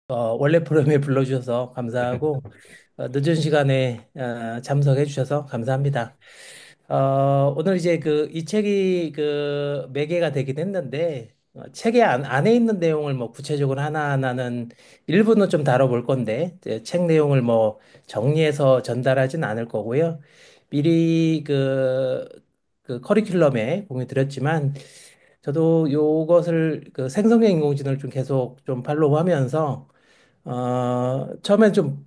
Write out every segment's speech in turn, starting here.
원래 프로그램에 불러주셔서 감사하고, 늦은 시간에 참석해 주셔서 감사합니다. 오늘 이제 이 책이 매개가 되긴 했는데, 책의 안에 있는 내용을 뭐 구체적으로 하나하나는 일부는 좀 다뤄볼 건데, 이제 책 내용을 뭐 정리해서 전달하진 않을 거고요. 미리 그 커리큘럼에 공유 드렸지만, 저도 요것을 생성형 인공지능을 좀 계속 좀 팔로우하면서 처음엔 좀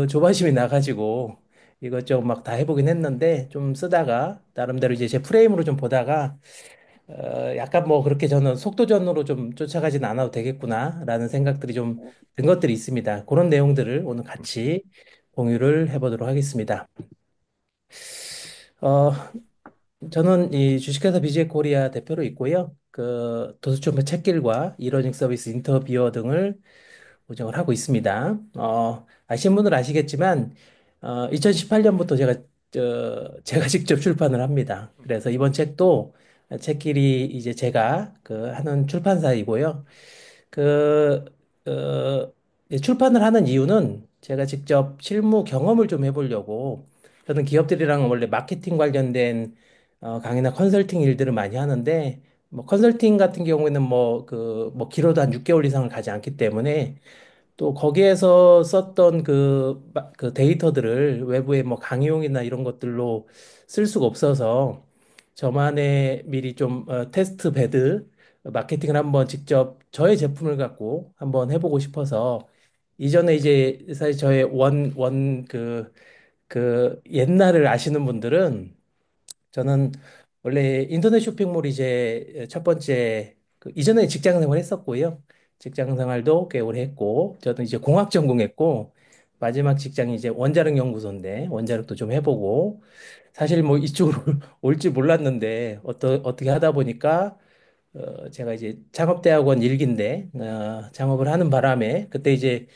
조바심이 나가지고 이것저것 막 다 해보긴 했는데 좀 쓰다가 나름대로 이제 제 프레임으로 좀 보다가 약간 뭐 그렇게 저는 속도전으로 좀 쫓아가진 않아도 되겠구나라는 생각들이 좀 든 것들이 있습니다. 그런 내용들을 오늘 같이 공유를 해보도록 하겠습니다. 어, 저는 이 주식회사 BJ 코리아 대표로 있고요. 도서출판 책길과 이러닝 서비스 인터뷰어 등을 운영을 하고 있습니다. 아시는 분들 아시겠지만, 2018년부터 제가 직접 출판을 합니다. 그래서 이번 책도 책길이 이제 제가 하는 출판사이고요. 그, 이제 출판을 하는 이유는 제가 직접 실무 경험을 좀 해보려고 저는 기업들이랑 원래 마케팅 관련된 강의나 컨설팅 일들을 많이 하는데 뭐 컨설팅 같은 경우에는 뭐 길어도 한 6개월 이상을 가지 않기 때문에 또 거기에서 썼던 그 데이터들을 외부에 뭐 강의용이나 이런 것들로 쓸 수가 없어서 저만의 미리 좀 테스트 베드 마케팅을 한번 직접 저의 제품을 갖고 한번 해보고 싶어서 이전에 이제 사실 저의 그 옛날을 아시는 분들은 저는 원래 인터넷 쇼핑몰 이제 첫 번째 이전에 직장 생활 했었고요. 직장 생활도 꽤 오래 했고 저는 이제 공학 전공했고 마지막 직장이 이제 원자력 연구소인데 원자력도 좀 해보고 사실 뭐 이쪽으로 올지 몰랐는데 어떻게 하다 보니까 제가 이제 창업대학원 일기인데 창업을 하는 바람에 그때 이제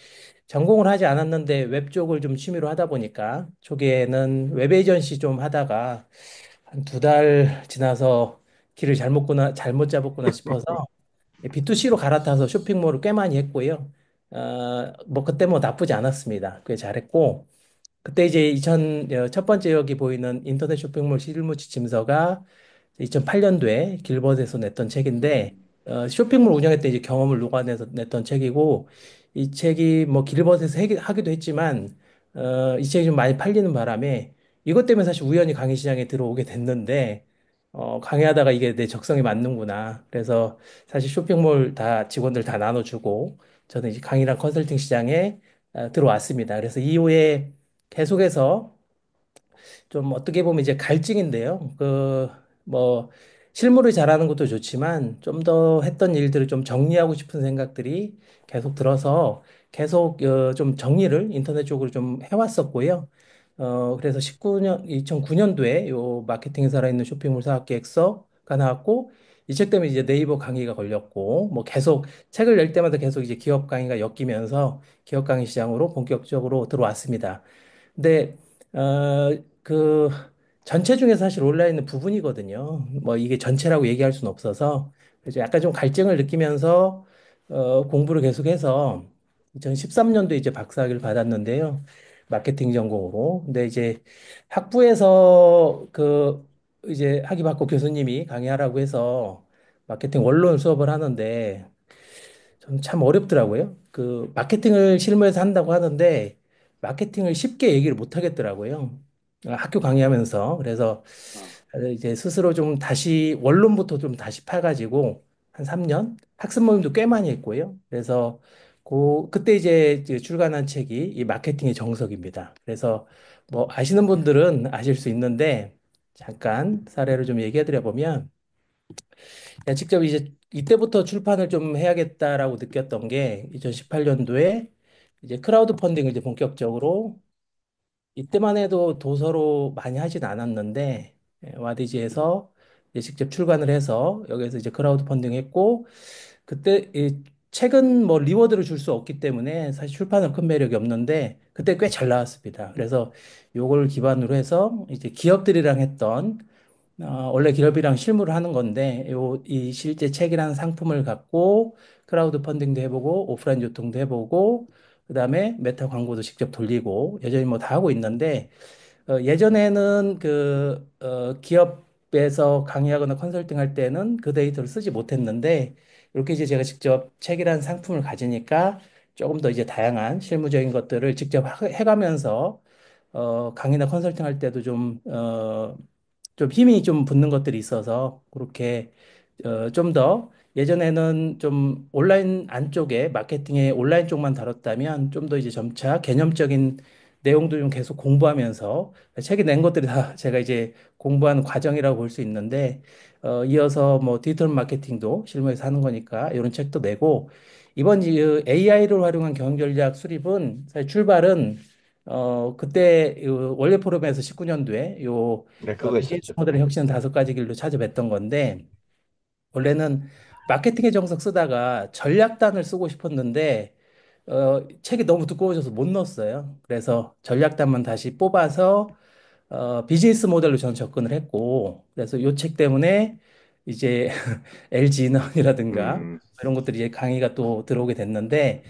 전공을 하지 않았는데 웹 쪽을 좀 취미로 하다 보니까 초기에는 웹 에이전시 좀 하다가 한 2달 지나서 길을 잘못 잡았구나 싶어서 B2C로 갈아타서 쇼핑몰을 꽤 많이 했고요. 뭐 그때 뭐 나쁘지 않았습니다. 꽤 잘했고 그때 이제 첫 번째 여기 보이는 인터넷 쇼핑몰 실무 지침서가 2008년도에 길버드에서 냈던 책인데 쇼핑몰 운영할 때 이제 경험을 녹아내서 냈던 책이고 이 책이 뭐 길버드에서 하기도 했지만 이 책이 좀 많이 팔리는 바람에 이것 때문에 사실 우연히 강의 시장에 들어오게 됐는데 강의하다가 이게 내 적성에 맞는구나. 그래서 사실 쇼핑몰 다 직원들 다 나눠주고 저는 이제 강의랑 컨설팅 시장에 들어왔습니다. 그래서 이후에 계속해서 좀 어떻게 보면 이제 갈증인데요. 뭐 실무를 잘하는 것도 좋지만 좀 더 했던 일들을 좀 정리하고 싶은 생각들이 계속 들어서 계속 좀 정리를 인터넷 쪽으로 좀 해왔었고요. 그래서 2009년도에 요 마케팅에 살아있는 쇼핑몰 사업 계획서가 나왔고 이 책 때문에 이제 네이버 강의가 걸렸고 뭐 계속 책을 낼 때마다 계속 이제 기업 강의가 엮이면서 기업 강의 시장으로 본격적으로 들어왔습니다. 근데 어, 그 전체 중에 사실 온라인은 부분이거든요. 뭐 이게 전체라고 얘기할 수는 없어서 그래서 약간 좀 갈증을 느끼면서 공부를 계속해서 2013년도에 이제 박사학위를 받았는데요. 마케팅 전공으로. 근데 이제 학부에서 이제 학위 받고 교수님이 강의하라고 해서 마케팅 원론 수업을 하는데 저는 참 어렵더라고요. 마케팅을 실무에서 한다고 하는데 마케팅을 쉽게 얘기를 못 하겠더라고요. 학교 강의하면서. 그래서 어, 이제 스스로 좀 다시 원론부터 좀 다시 파가지고 한 3년 학습 모임도 꽤 많이 했고요. 그래서 그때 이제 출간한 책이 이 마케팅의 정석입니다. 그래서 뭐 아시는 분들은 아실 수 있는데 잠깐 사례를 좀 얘기해 드려 보면 직접 이제 이때부터 출판을 좀 해야겠다라고 느꼈던 게 2018년도에 이제 크라우드 펀딩을 이제 본격적으로 이때만 해도 도서로 많이 하진 않았는데 와디지에서 이제 직접 출간을 해서 여기서 이제 크라우드 펀딩 했고 그때 이 책은 뭐 리워드를 줄 수 없기 때문에 사실 출판은 큰 매력이 없는데 그때 꽤 잘 나왔습니다. 그래서 요걸 기반으로 해서 이제 기업들이랑 했던 원래 기업이랑 실무를 하는 건데, 이 실제 책이라는 상품을 갖고 크라우드 펀딩도 해보고, 오프라인 유통도 해보고, 그다음에 메타 광고도 직접 돌리고, 여전히 뭐 다 하고 있는데, 예전에는 기업에서 강의하거나 컨설팅 할 때는 그 데이터를 쓰지 못했는데, 이렇게 이제 제가 직접 책이라는 상품을 가지니까 조금 더 이제 다양한 실무적인 것들을 직접 해가면서, 강의나 컨설팅 할 때도 좀 힘이 좀 붙는 것들이 있어서 그렇게 좀 더 예전에는 좀 온라인 안쪽에 마케팅의 온라인 쪽만 다뤘다면 좀 더 이제 점차 개념적인 내용도 좀 계속 공부하면서 책이 낸 것들이 다 제가 이제 공부하는 과정이라고 볼 수 있는데 이어서 뭐 디지털 마케팅도 실무에서 하는 거니까 이런 책도 내고 이번 AI를 활용한 경영 전략 수립은 사실 출발은 그때 원래 포럼에서 19년도에 네, 그거 비즈니스 있었죠. 모델의 혁신 5가지 길로 찾아뵀던 건데, 원래는 마케팅의 정석 쓰다가 전략단을 쓰고 싶었는데, 책이 너무 두꺼워져서 못 넣었어요. 그래서 전략단만 다시 뽑아서, 비즈니스 모델로 저는 접근을 했고, 그래서 이 책 때문에 이제 LG 인원이라든가 음, 이런 것들이 이제 강의가 또 들어오게 됐는데,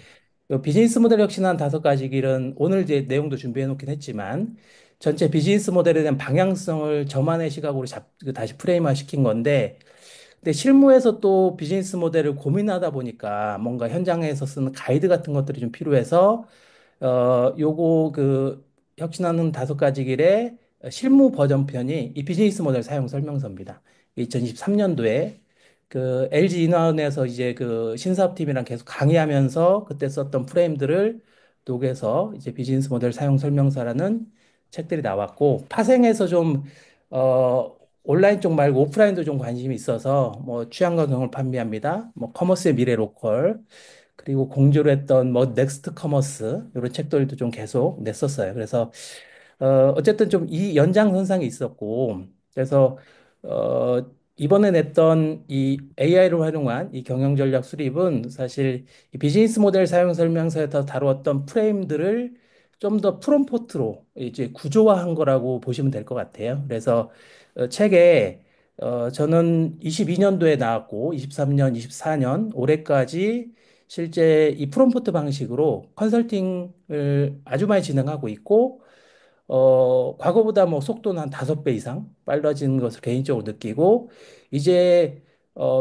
요 비즈니스 모델 혁신한 5가지 길은 오늘 이제 내용도 준비해 놓긴 했지만 전체 비즈니스 모델에 대한 방향성을 저만의 시각으로 다시 프레임화 시킨 건데 근데 실무에서 또 비즈니스 모델을 고민하다 보니까 뭔가 현장에서 쓰는 가이드 같은 것들이 좀 필요해서 요거 혁신하는 5가지 길의 실무 버전편이 이 비즈니스 모델 사용 설명서입니다. 2023년도에 LG 인화원에서 이제 신사업팀이랑 계속 강의하면서 그때 썼던 프레임들을 녹여서 이제 비즈니스 모델 사용 설명서라는 책들이 나왔고 파생해서 좀 온라인 쪽 말고 오프라인도 좀 관심이 있어서 뭐 취향과 경험을 판매합니다. 뭐 커머스의 미래 로컬 그리고 공조를 했던 뭐 넥스트 커머스 이런 책들도 좀 계속 냈었어요. 그래서 어쨌든 좀 이 연장선상이 있었고 그래서 어 이번에 냈던 이 AI를 활용한 이 경영 전략 수립은 사실 이 비즈니스 모델 사용 설명서에서 다루었던 프레임들을 좀 더 프롬포트로 이제 구조화한 거라고 보시면 될 것 같아요. 그래서 책에 저는 22년도에 나왔고 23년, 24년 올해까지 실제 이 프롬포트 방식으로 컨설팅을 아주 많이 진행하고 있고 과거보다 뭐 속도는 한 5배 이상 빨라진 것을 개인적으로 느끼고, 이제,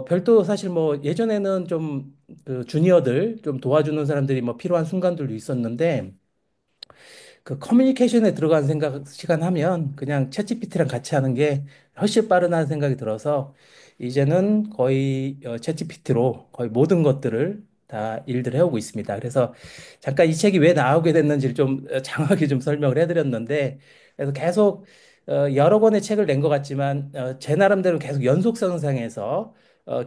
별도 사실 뭐 예전에는 좀 주니어들 좀 도와주는 사람들이 뭐 필요한 순간들도 있었는데, 커뮤니케이션에 들어간 시간 하면 그냥 챗GPT랑 같이 하는 게 훨씬 빠르다는 생각이 들어서 이제는 거의 챗GPT로 거의 모든 것들을 다 일들 해오고 있습니다. 그래서 잠깐 이 책이 왜 나오게 됐는지를 좀 장하게 좀 설명을 해드렸는데 그래서 계속 여러 권의 책을 낸 것 같지만 제 나름대로 계속 연속선상에서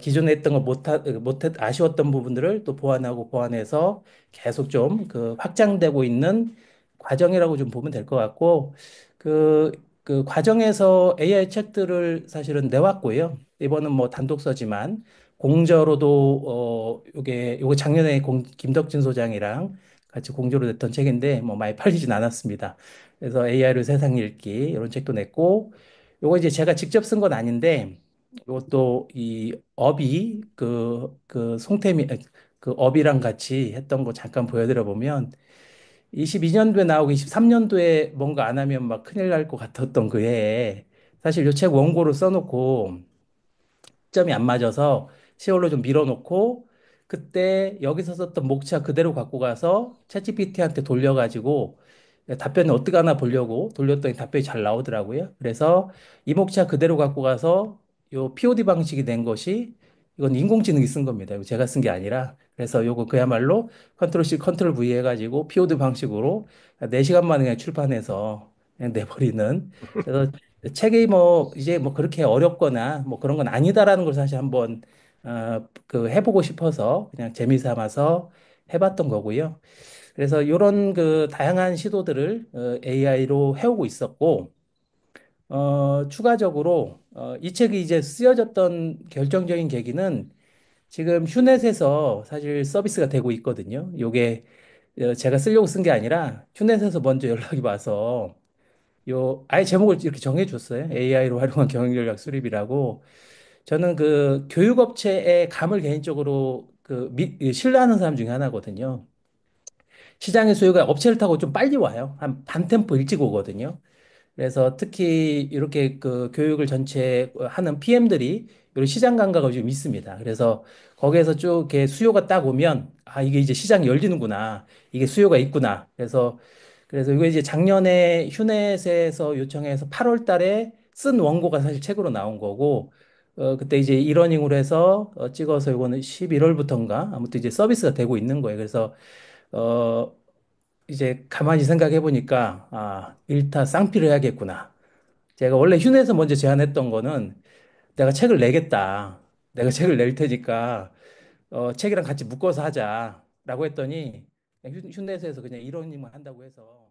기존에 했던 거 못했 아쉬웠던 부분들을 또 보완하고 보완해서 계속 좀 확장되고 있는 과정이라고 좀 보면 될 것 같고, 그 과정에서 AI 책들을 사실은 내왔고요. 이번은 뭐 단독서지만, 공저로도, 요거 작년에 김덕진 소장이랑 같이 공저로 냈던 책인데, 뭐 많이 팔리진 않았습니다. 그래서 AI로 세상 읽기, 이런 책도 냈고, 요거 이제 제가 직접 쓴 건 아닌데, 요것도 이 업이, 송태미, 업이랑 같이 했던 거 잠깐 보여드려 보면, 22년도에 나오고 23년도에 뭔가 안 하면 막 큰일 날 것 같았던 그 해에 사실 요 책 원고를 써놓고 점이 안 맞아서 10월로 좀 밀어놓고 그때 여기서 썼던 목차 그대로 갖고 가서 챗GPT한테 돌려가지고 답변을 어떻게 하나 보려고 돌렸더니 답변이 잘 나오더라고요. 그래서 이 목차 그대로 갖고 가서 요 POD 방식이 된 것이 이건 인공지능이 쓴 겁니다. 이거 제가 쓴 게 아니라. 그래서 요거 그야말로 컨트롤 C, 컨트롤 V 해가지고 POD 방식으로 4시간 만에 그냥 출판해서 그냥 내버리는. 그래서 책이 뭐 이제 뭐 그렇게 어렵거나 뭐 그런 건 아니다라는 걸 사실 한번 해보고 싶어서 그냥 재미 삼아서 해봤던 거고요. 그래서 이런 다양한 시도들을 AI로 해오고 있었고 추가적으로 이 책이 이제 쓰여졌던 결정적인 계기는 지금 휴넷에서 사실 서비스가 되고 있거든요. 요게 제가 쓰려고 쓴 게 아니라 휴넷에서 먼저 연락이 와서 아예 제목을 이렇게 정해줬어요. AI로 활용한 경영전략 수립이라고. 저는 그 교육업체의 감을 개인적으로 신뢰하는 사람 중에 하나거든요. 시장의 수요가 업체를 타고 좀 빨리 와요. 한 반 템포 일찍 오거든요. 그래서 특히 이렇게 그 교육을 전체 하는 PM들이 이런 시장 감각을 좀 있습니다. 그래서 거기에서 쭉 이렇게 수요가 딱 오면 아, 이게 이제 시장이 열리는구나. 이게 수요가 있구나. 그래서 이거 이제 작년에 휴넷에서 요청해서 8월 달에 쓴 원고가 사실 책으로 나온 거고 그때 이제 이러닝으로 해서 찍어서 이거는 11월부터인가 아무튼 이제 서비스가 되고 있는 거예요. 그래서 어 이제 가만히 생각해 보니까 아, 일타 쌍피를 해야겠구나. 제가 원래 휴넷에서 먼저 제안했던 거는 내가 책을 내겠다. 내가 책을 낼 테니까 책이랑 같이 묶어서 하자라고 했더니 휴넷에서 그냥 이러닝만 한다고 해서